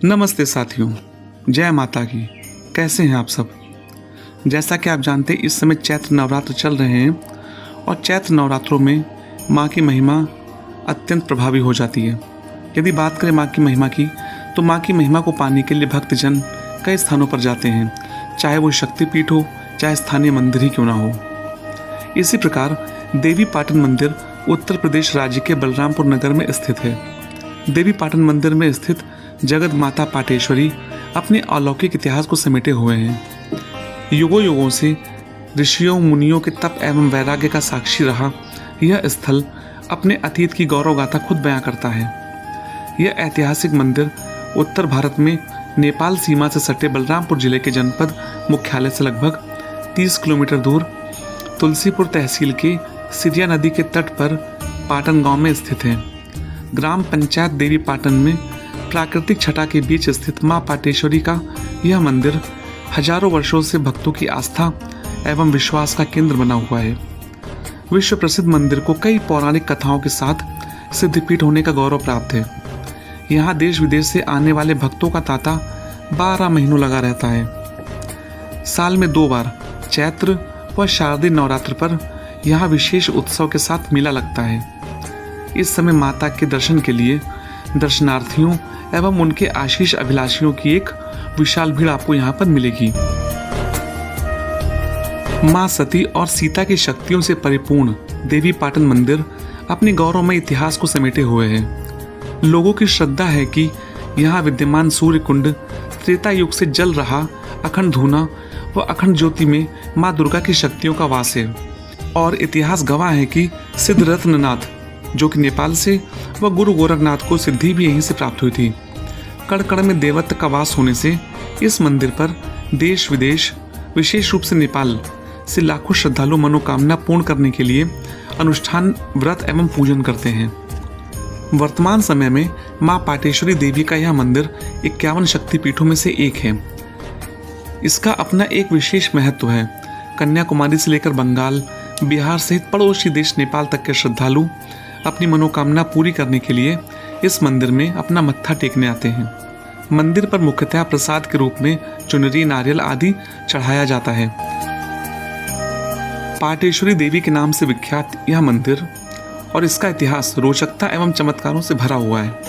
नमस्ते साथियों, जय माता की। कैसे हैं आप सब। जैसा कि आप जानते हैं, इस समय चैत्र नवरात्र चल रहे हैं और चैत्र नवरात्रों में माँ की महिमा अत्यंत प्रभावी हो जाती है। यदि बात करें माँ की महिमा की, तो माँ की महिमा को पाने के लिए भक्तजन कई स्थानों पर जाते हैं, चाहे वो शक्तिपीठ हो, चाहे स्थानीय मंदिर ही क्यों ना हो। इसी प्रकार देवी पाटन मंदिर उत्तर प्रदेश राज्य के बलरामपुर नगर में स्थित है। देवी पाटन मंदिर में स्थित जगत माता पाटेश्वरी अपने अलौकिक इतिहास को समेटे हुए हैं। युगों युगों से ऋषियों मुनियों के तप एवं वैराग्य का साक्षी रहा यह स्थल अपने अतीत की गौरव गाथा खुद बयां करता है। यह ऐतिहासिक मंदिर उत्तर भारत में नेपाल सीमा से सटे बलरामपुर जिले के जनपद मुख्यालय से लगभग 30 किलोमीटर दूर तुलसीपुर तहसील के सिरिया नदी के तट पर पाटन गांव में स्थित है। ग्राम पंचायत देवी पाटन में प्राकृतिक छटा के बीच स्थित मां पाटेश्वरी का यह मंदिर हजारों वर्षों से भक्तों की आस्था एवं विश्वास का केंद्र बना हुआ है। विश्व प्रसिद्ध मंदिर को कई पौराणिक कथाओं के साथ सिद्धपीठ होने का गौरव प्राप्त है। यहाँ देश विदेश से आने वाले भक्तों का तांता 12 महीनों लगा रहता है। साल में 2 बार चैत्र व शारदीय नवरात्र पर यहाँ विशेष उत्सव के साथ मेला लगता है। इस समय माता के दर्शन के लिए दर्शनार्थियों एवं उनके आशीष अभिलाषियों की एक विशाल भीड़ आपको यहाँ पर मिलेगी। मां सती और सीता की शक्तियों से परिपूर्ण देवी पाटन मंदिर अपने गौरवमय इतिहास को समेटे हुए है। लोगों की श्रद्धा है कि यहाँ विद्यमान सूर्य कुंड त्रेता युग से जल रहा अखंड धूना व अखंड ज्योति में मां दुर्गा की शक्तियों का वास है। और इतिहास गवाह है कि सिद्ध रत्ननाथ जो कि नेपाल से व गुरु गोरखनाथ को सिद्धि भी यहीं से प्राप्त हुई थी। कण कण में देवत्व का वास होने से इस मंदिर पर देश विदेश विशेष रूप से नेपाल से लाखों श्रद्धालु मनोकामना पूर्ण करने के लिए अनुष्ठान व्रत एवं पूजन करते हैं। वर्तमान समय में मां पाटेश्वरी देवी का यह मंदिर 51 शक्तिपीठों में से एक है। इसका अपना एक विशेष महत्व है। कन्याकुमारी से लेकर बंगाल, बिहार सहित पड़ोसी देश नेपाल तक के श्रद्धालु अपनी मनोकामना पूरी करने के लिए इस मंदिर में अपना मत्था टेकने आते हैं। मंदिर पर मुख्यतः प्रसाद के रूप में चुनरी, नारियल आदि चढ़ाया जाता है। पाटेश्वरी देवी के नाम से विख्यात यह मंदिर और इसका इतिहास रोचकता एवं चमत्कारों से भरा हुआ है।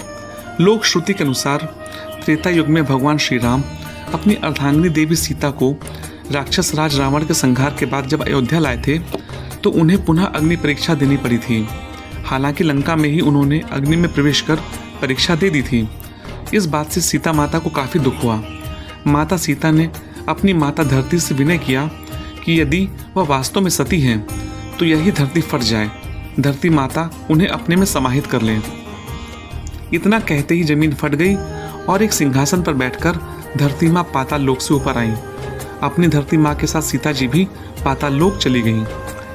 लोक श्रुति के अनुसार त्रेता युग में भगवान श्री राम अपनी अर्धांगिनी देवी सीता को राक्षस राज रावण के संहार के बाद जब अयोध्या लाए थे तो उन्हें पुनः अग्नि परीक्षा देनी पड़ी थी। हालांकि लंका में ही उन्होंने अग्नि में प्रवेश कर परीक्षा दे दी थी। इस बात से सीता माता को काफी दुख हुआ। माता सीता ने अपनी माता धरती से विनय किया कि यदि वह वास्तव में सती हैं तो यही धरती फट जाए, धरती माता उन्हें अपने में समाहित कर ले। इतना कहते ही जमीन फट गई और एक सिंहासन पर बैठकर धरती माँ पाताल लोक से ऊपर आई। अपनी धरती माँ के साथ सीता जी भी पाताल लोक चली गईं।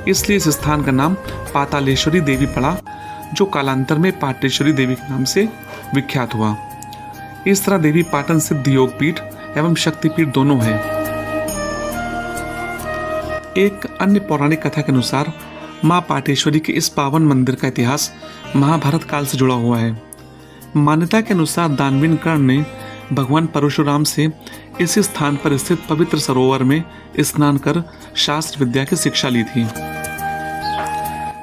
इसलिए इस स्थान का नाम पातालेश्वरी देवी पड़ा, जो कालांतर में पाटेश्वरी देवी के नाम से विख्यात हुआ। इस तरह देवी पाटन सिद्ध योग पीठ एवं शक्तिपीठ दोनों है। एक अन्य पौराणिक कथा के अनुसार मां पाटेश्वरी के इस पावन मंदिर का इतिहास महाभारत काल से जुड़ा हुआ है। मान्यता के अनुसार दानवीन कर्ण ने भगवान परशुराम से इस स्थान पर स्थित पवित्र सरोवर में स्नान कर शास्त्र विद्या की शिक्षा ली थी।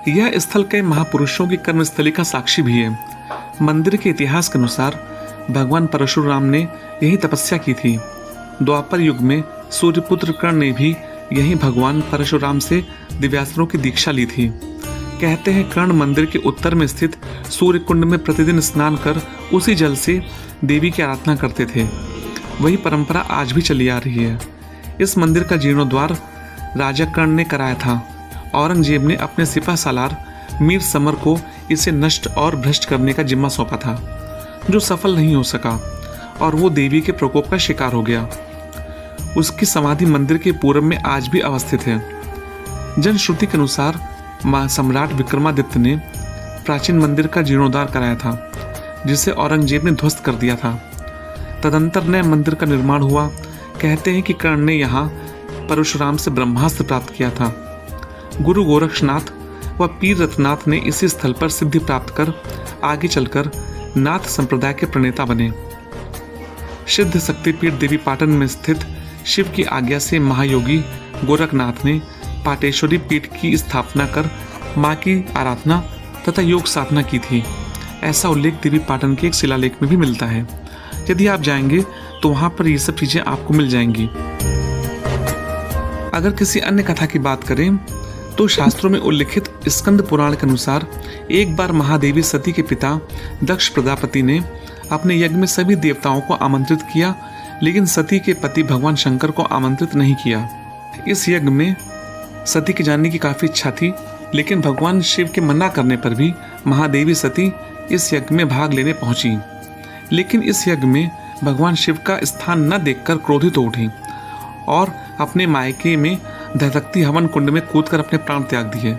यह स्थल कई महापुरुषों की कर्मस्थली का साक्षी भी है। मंदिर के इतिहास के अनुसार भगवान परशुराम ने यही तपस्या की थी। द्वापर युग में सूर्यपुत्र कर्ण ने भी यही भगवान परशुराम से दिव्यास्त्रों की दीक्षा ली थी। कहते हैं कर्ण मंदिर के उत्तर में स्थित सूर्य कुंड में प्रतिदिन स्नान कर उसी जल से देवी की आराधना करते थे। वही परंपरा आज भी चली आ रही है। इस मंदिर का जीर्णोद्वार राजा कर्ण ने कराया था। औरंगजेब ने अपने सिपह सालार मीर समर को इसे नष्ट और भ्रष्ट करने का जिम्मा सौंपा था, जो सफल नहीं हो सका और वो देवी के प्रकोप का शिकार हो गया। उसकी समाधि मंदिर के पूर्व में आज भी अवस्थित है। जनश्रुति के अनुसार सम्राट विक्रमादित्य ने प्राचीन मंदिर का जीर्णोद्धार कराया था, जिसे औरंगजेब ने ध्वस्त कर दिया था। तदंतर नए मंदिर का निर्माण हुआ। कहते हैं कि कर्ण ने यहाँ परशुराम से ब्रह्मास्त्र प्राप्त किया था। गुरु गोरक्षनाथ व पीर रत्नाथ ने इसी स्थल पर सिद्धि प्राप्त कर आगे चलकर नाथ संप्रदाय के प्रणेता बने। सिद्ध शक्तिपीठ देवी पाटन में स्थित शिव की आज्ञा से महायोगी गोरखनाथ ने पाटेश्वरी पीठ की स्थापना कर मां की आराधना तथा योग साधना की थी। ऐसा उल्लेख देवी पाटन के एक शिलालेख में भी मिलता है। यदि आप जाएंगे तो वहां पर ये सब चीजें आपको मिल जाएंगी। अगर किसी अन्य कथा की बात करें तो शास्त्रों में उल्लिखित स्कंद पुराण के अनुसार एक बार महादेवी सती के पिता दक्ष प्रजापति ने अपने यज्ञ में सभी देवताओं को आमंत्रित किया, लेकिन सती के पति भगवान शंकर को आमंत्रित नहीं किया। इस यज्ञ में सती के जानने की काफी इच्छा थी, लेकिन भगवान शिव के मना करने पर भी महादेवी सती इस यज्ञ में भाग लेने पहुंची। लेकिन इस यज्ञ में भगवान शिव का स्थान न देखकर क्रोधित हो उठी और अपने मायके में धधकती हवन कुंड में कूदकर अपने प्राण त्याग दिए।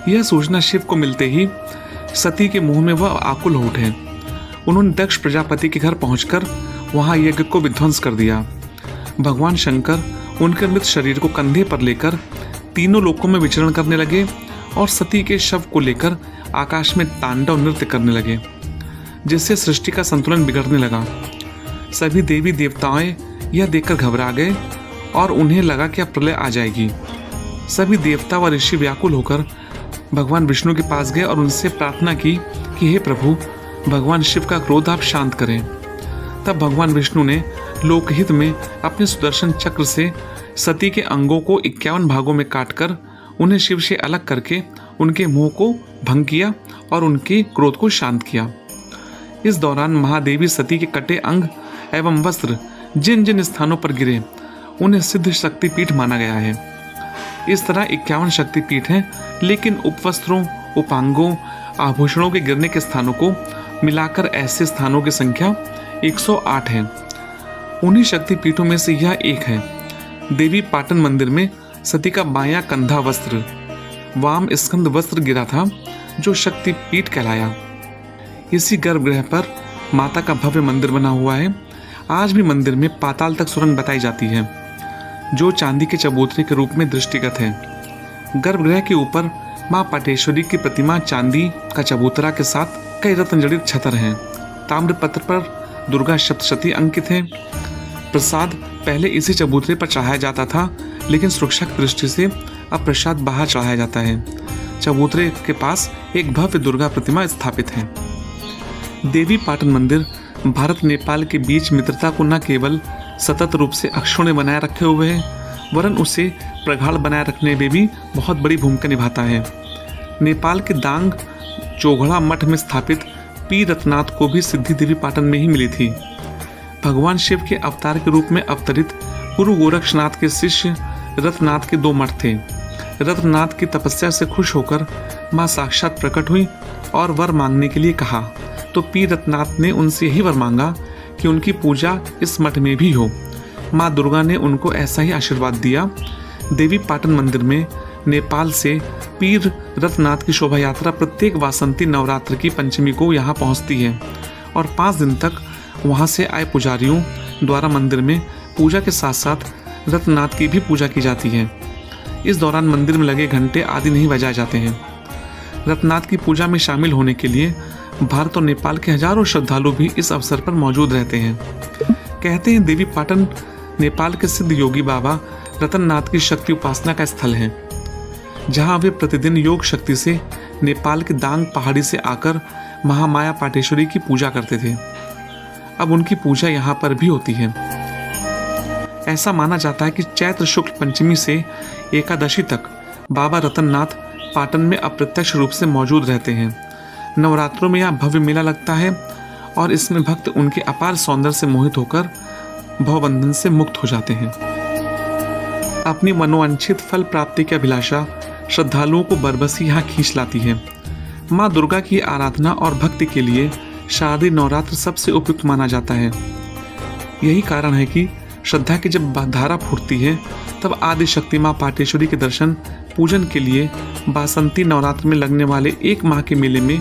यह सूचना शिव को मिलते ही सती के मुंह में वह आकुल हो उठे। उन्होंने दक्ष प्रजापति के घर पहुंचकर वहां यज्ञ को विध्वंस कर दिया। भगवान शंकर उनके मृत शरीर को कंधे पर लेकर तीनों लोकों में विचरण करने लगे और सती के शव को लेकर आकाश में तांडव नृत्य करने लगे, जिससे सृष्टि का संतुलन बिगड़ने लगा। सभी देवी देवताएं यह देखकर घबरा गए और उन्हें लगा कि अब प्रलय आ जाएगी। सभी देवता व ऋषि व्याकुल होकर भगवान विष्णु के पास गए और उनसे प्रार्थना की कि हे प्रभु, भगवान शिव का क्रोध आप शांत करें। तब भगवान विष्णु ने लोकहित में अपने सुदर्शन चक्र से सती के अंगों को 51 भागों में काटकर उन्हें शिव से अलग करके उनके मुंह को भंग किया और उनके क्रोध को शांत किया। इस दौरान महादेवी सती के कटे अंग एवं वस्त्र जिन जिन स्थानों पर गिरे उन्हें सिद्ध शक्तिपीठ माना गया है। इस तरह 51 शक्तिपीठ हैं, लेकिन उपवस्त्रों, उपांगों, आभूषणों के गिरने के स्थानों को मिलाकर ऐसे स्थानों की संख्या 108 है। उन्हीं शक्तिपीठों में से यह एक है। देवी पाटन मंदिर में सती का बायां कंधा वस्त्र वाम स्कंद वस्त्र गिरा था, जो शक्तिपीठ कहलाया। इसी गर्भगृह पर माता का भव्य मंदिर बना हुआ है। आज भी मंदिर में पाताल तक सुरंग बताई जाती है, जो चांदी के चबूतरे के रूप में दृष्टिगत है। गर्भगृह के ऊपर मां पाटेश्वरी की प्रतिमा चांदी का चबूतरा के साथ कई रत्न जड़ित छतर हैं। ताम्रपत्र पर दुर्गा सप्तशती अंकित है। प्रसाद पहले इसी चबूतरे पर चढ़ाया जाता था, लेकिन सुरक्षा की दृष्टि से अब प्रसाद बाहर चढ़ाया जाता है। चबूतरे के पास एक भव्य दुर्गा प्रतिमा स्थापित है। देवी पाटन मंदिर भारत नेपाल के बीच मित्रता को न केवल सतत रूप से अक्षुण्य बनाए रखे हुए है, वरन उसे प्रगाढ़ बनाए रखने में भी बहुत बड़ी भूमिका निभाता है। नेपाल के दांग चोघड़ा मठ में स्थापित पी रत्नाथ को भी सिद्धि देवी पाटन में ही मिली थी। भगवान शिव के अवतार के रूप में अवतरित गुरु गोरक्षनाथ के शिष्य रत्नाथ के 2 मठ थे। रत्नाथ की तपस्या से खुश होकर मां साक्षात प्रकट हुई और वर मांगने के लिए कहा, तो पी रत्नाथ ने उनसे यही वर मांगा कि उनकी पूजा इस मठ में भी हो। मां दुर्गा ने उनको ऐसा ही आशीर्वाद दिया। देवी पाटन मंदिर में नेपाल से पीर रत्नाथ की शोभा यात्रा प्रत्येक वासंती नवरात्र की पंचमी को यहाँ पहुँचती है और 5 दिन तक वहाँ से आए पुजारियों द्वारा मंदिर में पूजा के साथ साथ रत्नाथ की भी पूजा की जाती है। इस दौरान मंदिर में लगे घंटे आदि नहीं बजाए जाते हैं। रत्नाथ की पूजा में शामिल होने के लिए भारत और नेपाल के हजारों श्रद्धालु भी इस अवसर पर मौजूद रहते हैं। कहते हैं देवी पाटन नेपाल के सिद्ध योगी बाबा रतननाथ की शक्ति उपासना का स्थल है, जहां वे प्रतिदिन योग शक्ति से नेपाल के दांग पहाड़ी से आकर महामाया पाटेश्वरी की पूजा करते थे। अब उनकी पूजा यहाँ पर भी होती है। ऐसा माना जाता है कि चैत्र शुक्ल पंचमी से एकादशी तक बाबा रतननाथ पाटन में अप्रत्यक्ष रूप से मौजूद रहते हैं। नवरात्रों में यहाँ भव्य मेला लगता है और इसमें भक्त उनके अपार सौंदर्य से मोहित होकर भवबंधन से मुक्त हो जाते हैं। अपनी मनोवांछित फल प्राप्ति की अभिलाषा श्रद्धालुओं को बरबसी यहाँ खींच लाती है। माँ दुर्गा की आराधना और भक्ति के लिए शारदीय नवरात्र सबसे उपयुक्त माना जाता है। यही कारण है कि श्रद्धा की जब धारा फूटती है तब आदि शक्ति माँ पाटेश्वरी के दर्शन पूजन के लिए बासंती नवरात्र में लगने वाले 1 माह के मेले में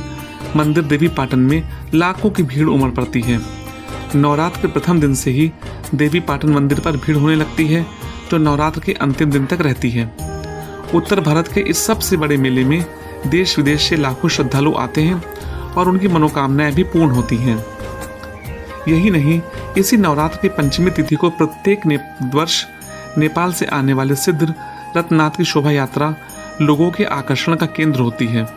मंदिर देवी पाटन में लाखों की भीड़ उमड़ पड़ती है। नवरात्र के प्रथम दिन से ही देवी पाटन मंदिर पर भीड़ होने लगती है, जो नवरात्र के अंतिम दिन तक रहती है। उत्तर भारत के इस सबसे बड़े मेले में देश विदेश से लाखों श्रद्धालु आते हैं और उनकी मनोकामनाएं भी पूर्ण होती हैं। यही नहीं, इसी नवरात्र की पंचमी तिथि को प्रत्येक वर्ष नेपाल से आने वाले सिद्ध रत्ननाथ की शोभा यात्रा लोगों के आकर्षण का केंद्र होती है।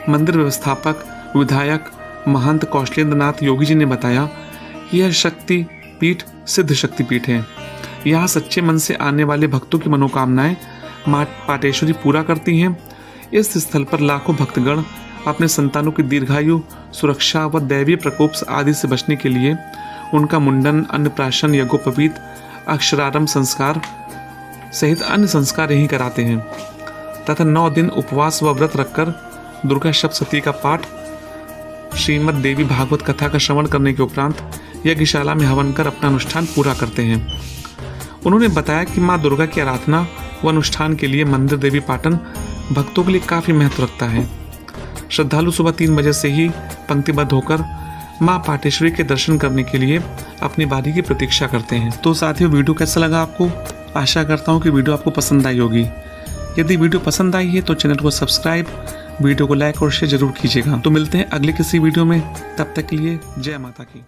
मंदिर व्यवस्थापक विधायक महंत कौशलेंद्र नाथ योगी जी ने बताया कि यह शक्ति पीठ सिद्ध शक्ति पीठ है। यहाँ सच्चे मन से आने वाले भक्तों की मनोकामनाएं मां पाटेश्वरी पूरा करती हैं। इस स्थल पर लाखों भक्तगण अपने संतानों की दीर्घायु, सुरक्षा व दैवीय प्रकोप आदि से बचने के लिए उनका मुंडन, अन्नप्राशन, यज्ञोपवीत, अक्षरारंभ संस्कार सहित अन्य संस्कार यहीं कराते हैं तथा 9 दिन उपवास व व्रत रखकर दुर्गा सप्तशती का पाठ, श्रीमद देवी भागवत कथा का श्रवण करने के उपरांत यज्ञशाला में हवन कर अपना अनुष्ठान पूरा करते हैं। उन्होंने बताया कि मां दुर्गा की आराधना व अनुष्ठान के लिए मंदिर देवी पाटन भक्तों के लिए काफी महत्व रखता है। श्रद्धालु सुबह 3 बजे से ही पंक्तिबद्ध होकर मां पाटेश्वरी के दर्शन करने के लिए अपनी बारी की प्रतीक्षा करते हैं। तो साथियों, वीडियो कैसा लगा आपको? आशा करता हूँ कि वीडियो आपको पसंद आई होगी। यदि वीडियो पसंद आई है तो चैनल को सब्सक्राइब, वीडियो को लाइक और शेयर जरूर कीजिएगा। तो मिलते हैं अगले किसी वीडियो में, तब तक के लिए जय माता की।